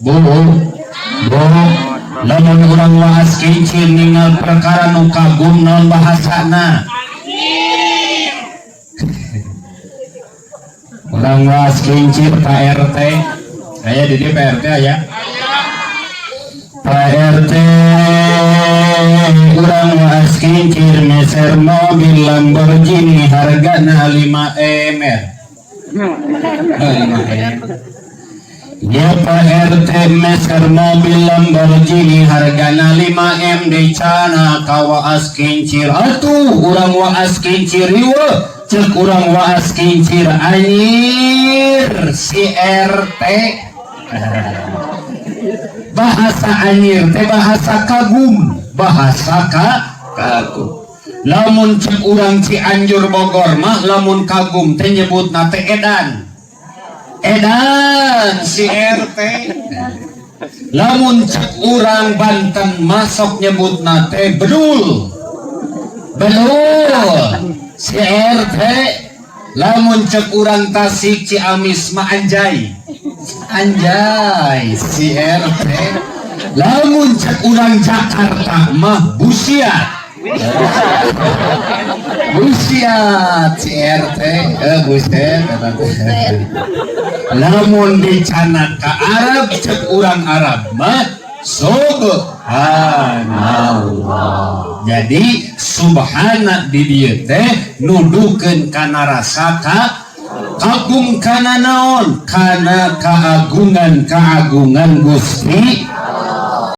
Bu lamun urang waas kincir ningal perkara nu kagum naon bahasana urang waas kincir Pak RT aya di Pak RT aya Pak RT urang waas kincir meser mobil Lamborghini hargana 5 M. Ya Pak RT meser mobil Lamborghini hargana 5 M decana ka waas kincir atuh urang waas kincir ieu cek urang waas kincir anyir si RT bahasa anyir teh bahasa kagum bahasa kagum lamun cek urang Cianjur Bogor mah lamun kagum teh nyebutna teh edan si RT lamun cek urang Banten masuk nyebutna teh bedul si RT lamun cek urang Tasik Ciamis mah anjay si RT lamun cek urang Jakarta mah busiat si RT buset lamun dicana ka Arab cek urang Arab mah subhanallah jadi subhana di dieu teh nuduhkeun kana rasa kagum kana naon kana kaagungan Gusti